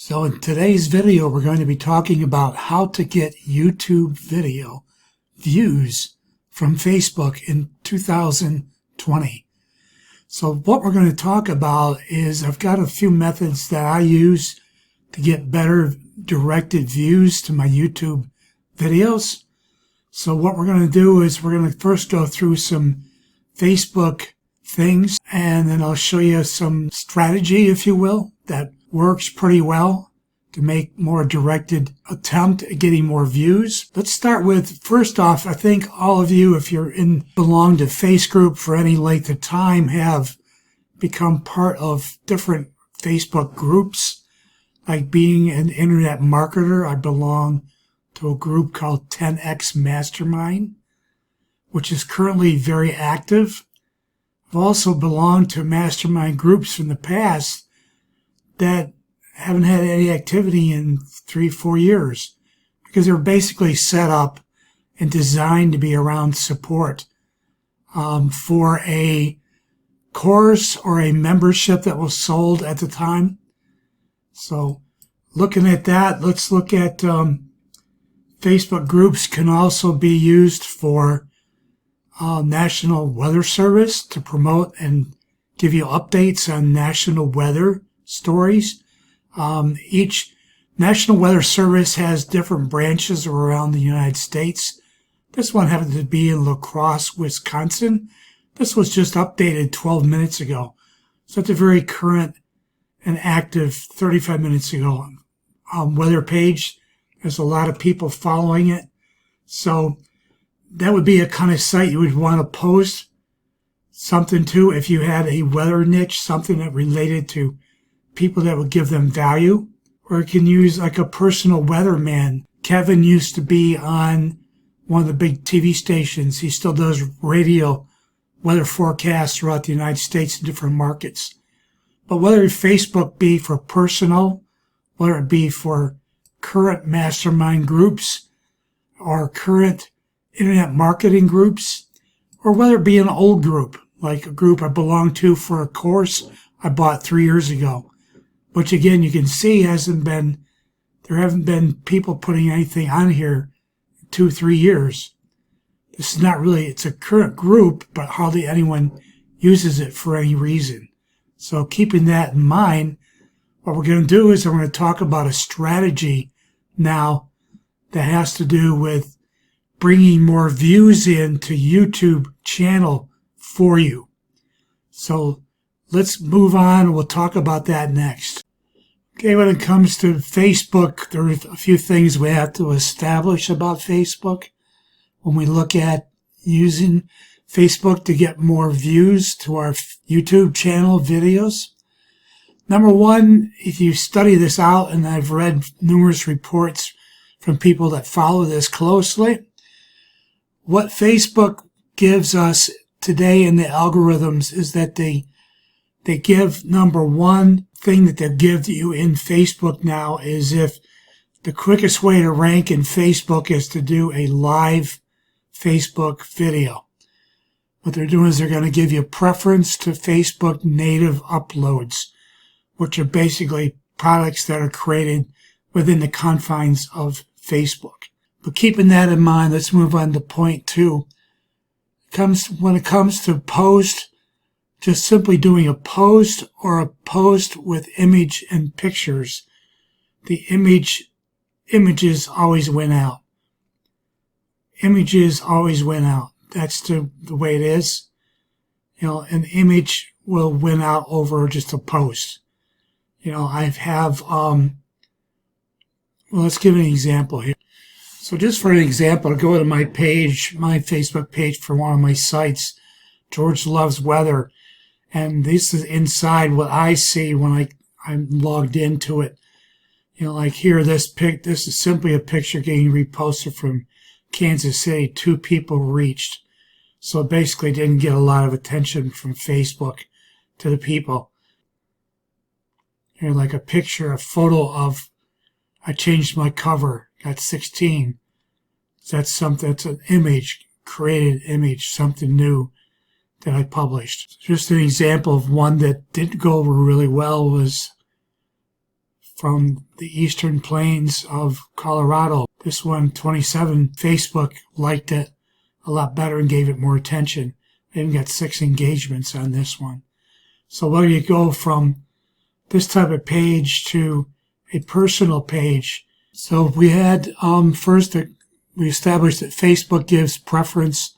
So in today's video, we're going to be talking about how to get YouTube video views from Facebook in 2020. So what we're going to talk about is I've got a few methods that I use to get better directed views to my YouTube videos. So what we're going to do is we're going to first go through some Facebook things, and then I'll show you some strategy, if you will, that works pretty well to make more directed attempt at getting more views. Let's start with, first off, I think all of you, if you're belong to Face Group for any length of time, have become part of different Facebook groups. Like being an internet marketer, I belong to a group called 10X Mastermind, which is currently very active. I've also belonged to mastermind groups from the past that haven't had any activity in 3-4 years because they're basically set up and designed to be around support for a course or a membership that was sold at the time. So looking at that, let's look at Facebook groups can also be used for National Weather Service to promote and give you updates on national weather stories. Each National Weather Service has different branches around the United States. This one happened to be in La Crosse, Wisconsin. This was just updated 12 minutes ago. So it's a very current and active 35 minutes ago weather page. There's a lot of people following it. So that would be a kind of site you would want to post something to if you had a weather niche, something that related to people that would give them value. Or you can use like a personal weatherman. Kevin used to be on one of the big TV stations. He still does radio weather forecasts throughout the United States in different markets. But whether Facebook be for personal, whether it be for current mastermind groups or current internet marketing groups, or whether it be an old group, like a group I belong to for a course I bought 3 years ago, which again, you can see there haven't been people putting anything on here in 2-3 years. This is not really, it's a current group, but hardly anyone uses it for any reason. So keeping that in mind, what we're going to do is I'm going to talk about a strategy now that has to do with bringing more views into YouTube channel for you. So let's move on. We'll talk about that next. Okay, when it comes to Facebook, there are a few things we have to establish about Facebook when we look at using Facebook to get more views to our YouTube channel videos. Number one, if you study this out, and I've read numerous reports from people that follow this closely, what Facebook gives us today in the algorithms is that they give, number one thing that they give to you in Facebook now is if the quickest way to rank in Facebook is to do a live Facebook video. What they're doing is they're going to give you preference to Facebook native uploads, which are basically products that are created within the confines of Facebook. But keeping that in mind, let's move on to point two. When it comes to post, just simply doing a post or a post with image and pictures, the images always win out. Images always win out. That's the way it is. An image will win out over just a post. Let's give an example here. So just for an example, I'll go to my page, my Facebook page for one of my sites, George Loves Weather. And this is inside what I see when I'm logged into it. Like here, this is simply a picture getting reposted from Kansas City, 2 people reached. So it basically didn't get a lot of attention from Facebook to the people. Here, like a picture, a photo of, I changed my cover, got 16. That's an image, created image, something new that I published. Just an example of one that didn't go over really well was from the eastern plains of Colorado. This one, 27, Facebook liked it a lot better and gave it more attention. I even got 6 engagements on this one. So whether you go from this type of page to a personal page. So we had first we established that Facebook gives preference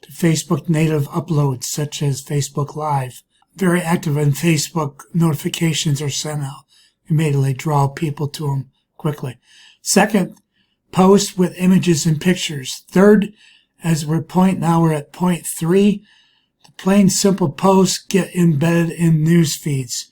to Facebook native uploads such as Facebook Live. Very active on Facebook, notifications are sent out immediately, draw people to them quickly. Second, post with images and pictures. Third, as we're at point 3, the plain simple posts get embedded in news feeds.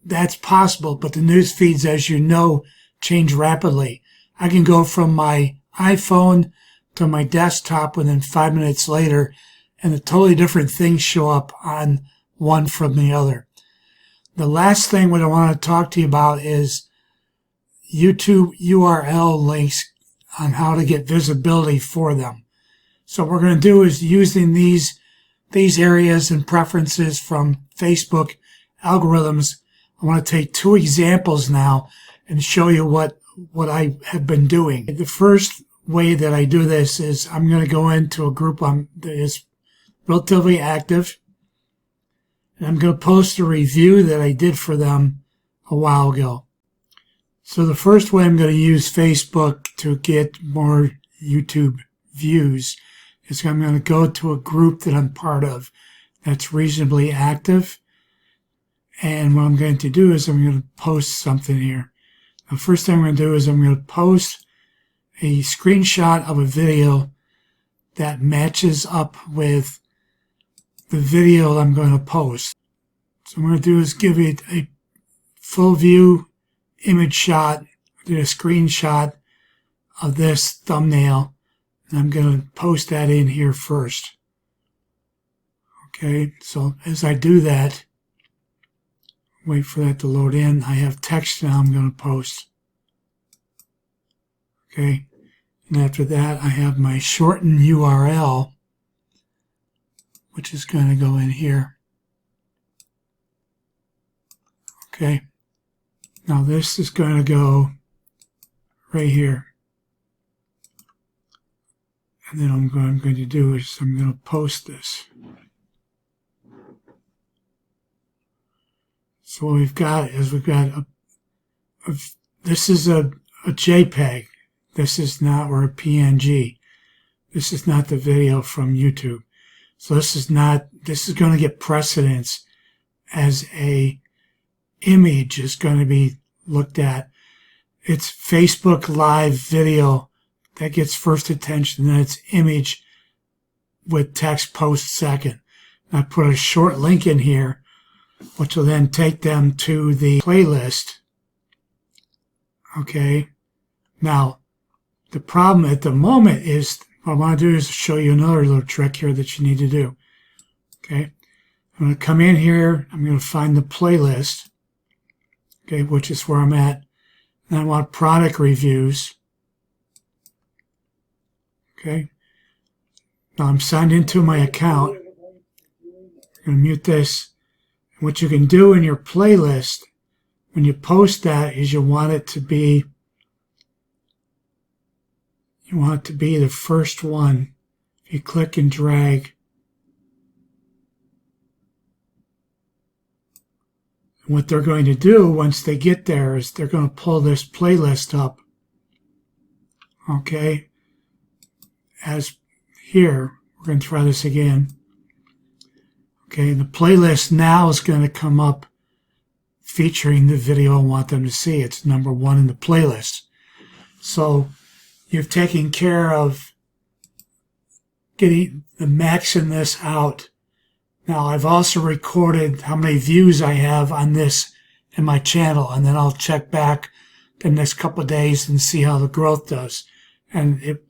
That's possible, but the news feeds, as you know, change rapidly. I can go from my iPhone to my desktop within 5 minutes later, and a totally different things show up on one from the other. The last thing what I want to talk to you about is YouTube URL links on how to get visibility for them. So what we're going to do is using these areas and preferences from Facebook algorithms. I want to take 2 examples now and show you what I have been doing. The first way that I do this is I'm going to go into a group that is relatively active, and I'm going to post a review that I did for them a while ago. So the first way I'm going to use Facebook to get more YouTube views is I'm going to go to a group that I'm part of that's reasonably active. And what I'm going to do is I'm going to post something here. The first thing I'm going to do is I'm going to post a screenshot of a video that matches up with the video I'm going to post. So what I'm going to do is give it a full view image shot. I did a screenshot of this thumbnail, and I'm going to post that in here first. Okay, so as I do that, wait for that to load in. I have text now I'm going to post. Okay, and after that I have my shortened URL, which is going to go in here. Okay, now this is going to go right here. And then what I'm going to do is I'm going to post this. So what we've got is this is a JPEG. This is not, or a PNG. This is not the video from YouTube. So this is going to get precedence as a image is going to be looked at. It's Facebook Live video that gets first attention, then it's image with text post second. And I put a short link in here, which will then take them to the playlist. Okay. Now, the problem at the moment is, what I want to do is show you another little trick here that you need to do. Okay. I'm going to come in here. I'm going to find the playlist. Okay. Which is where I'm at. And I want product reviews. Okay. Now I'm signed into my account. I'm going to mute this. What you can do in your playlist when you post that is you want it to be the first one. If you click and drag, what they're going to do once they get there is they're going to pull this playlist up. Okay, as here, we're going to try this again. Okay, the playlist now is going to come up featuring the video I want them to see. It's number 1 in the playlist. So you've taken care of getting the maxing this out. Now I've also recorded how many views I have on this in my channel, and then I'll check back the next couple of days and see how the growth does. And it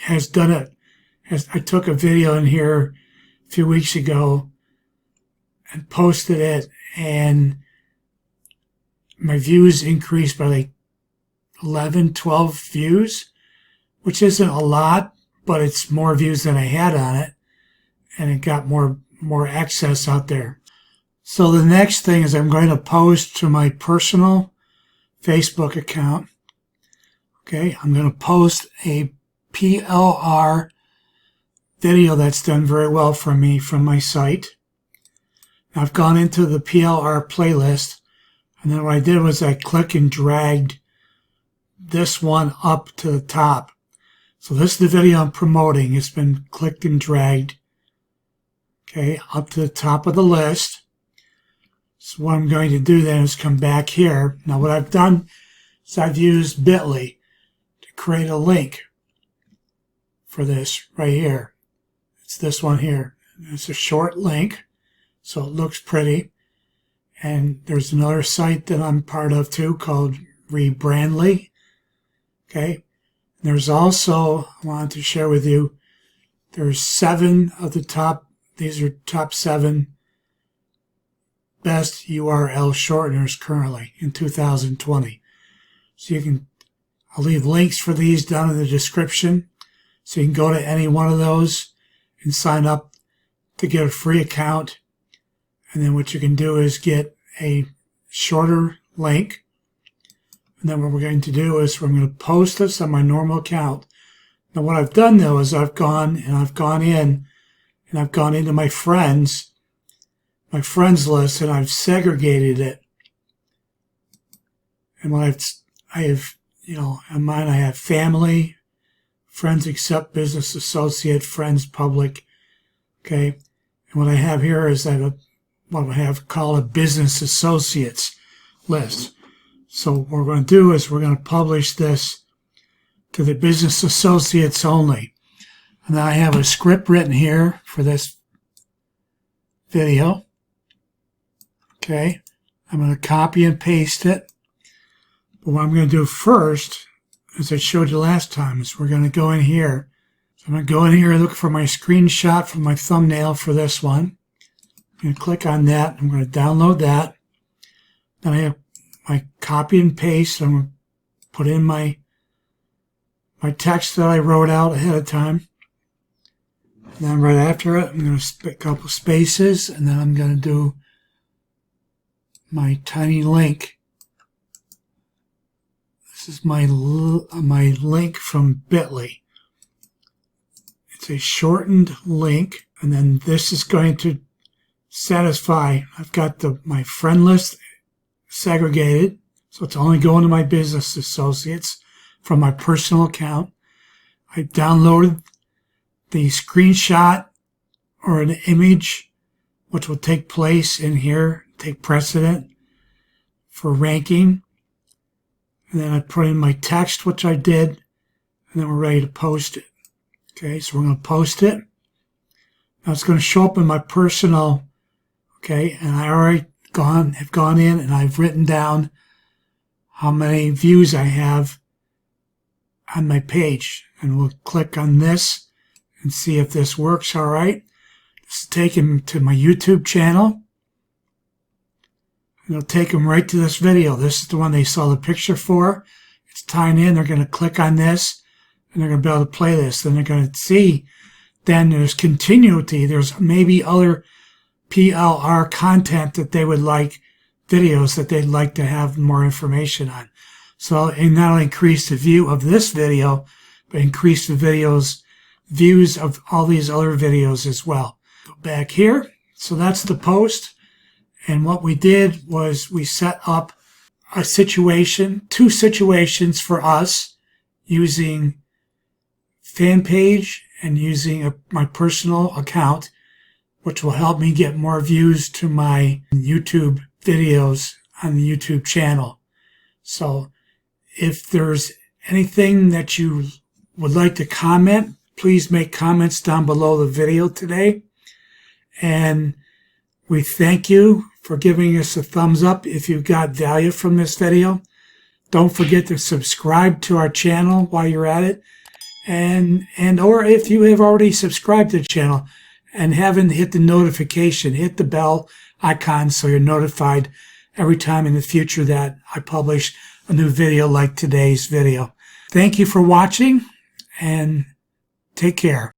has done it. I took a video in here a few weeks ago and posted it, and my views increased by like 11, 12 views, which isn't a lot, but it's more views than I had on it, and it got more access out there. So the next thing is I'm going to post to my personal Facebook account. Okay, I'm going to post a PLR video that's done very well for me from my site. I've gone into the PLR playlist, and then what I did was I click and dragged this one up to the top. So this is the video I'm promoting. It's been clicked and dragged, okay, up to the top of the list. So what I'm going to do then is come back here. Now what I've done is I've used Bitly to create a link for this right here. It's this one here. It's a short link, so it looks pretty. And there's another site that I'm part of too called Rebrandly. Okay. There's also, I wanted to share with you, there's 7 of the top, these are top 7 best URL shorteners currently in 2020. So you can, I'll leave links for these down in the description. So you can go to any one of those and sign up to get a free account. And then what you can do is get a shorter link. And then what we're going to do is we're going to post this on my normal account. Now what I've done though is I've gone into my friends list, and I've segregated it. And what I have, on mine I have family, friends except business associate, friends public. Okay. And what I have here is I have what I have called a business associates list. So what we're going to do is we're going to publish this to the business associates only. And then I have a script written here for this video. Okay. I'm going to copy and paste it. But what I'm going to do first, as I showed you last time, is we're going to go in here. So I'm going to go in here and look for my screenshot for my thumbnail for this one. I'm going to click on that. I'm going to download that. Then I have my copy and paste. I'm going to put in my text that I wrote out ahead of time. And then right after it, I'm going to spit a couple spaces, and then I'm going to do my tiny link. This is my link from Bitly. It's a shortened link, and then this is going to satisfy. I've got my friend list segregated, so it's only going to my business associates from my personal account. I downloaded the screenshot or an image which will take place in here, take precedent for ranking. And then I put in my text, which I did, and then we're ready to post it. Okay, so we're going to post it. Now it's going to show up in my personal, okay, and I already have gone in and I've written down how many views I have on my page. And we'll click on this and see if this works all right. This will take them to my YouTube channel. And it'll take them right to this video. This is the one they saw the picture for. It's tying in. They're going to click on this and they're going to be able to play this. Then they're going to see then there's continuity. There's maybe other PLR content that they would like, videos that they'd like to have more information on. So it not only increase the view of this video, but increase the views of all these other videos as well. Go back here. So that's the post. And what we did was we set up a situation, 2 situations for us using fan page and using my personal account, which will help me get more views to my YouTube videos on the YouTube channel. So if there's anything that you would like to comment, please make comments down below the video today. And we thank you for giving us a thumbs up if you got value from this video. Don't forget to subscribe to our channel while you're at it. Or if you have already subscribed to the channel and haven't hit the notification, hit the bell icon so you're notified every time in the future that I publish a new video like today's video. Thank you for watching and take care.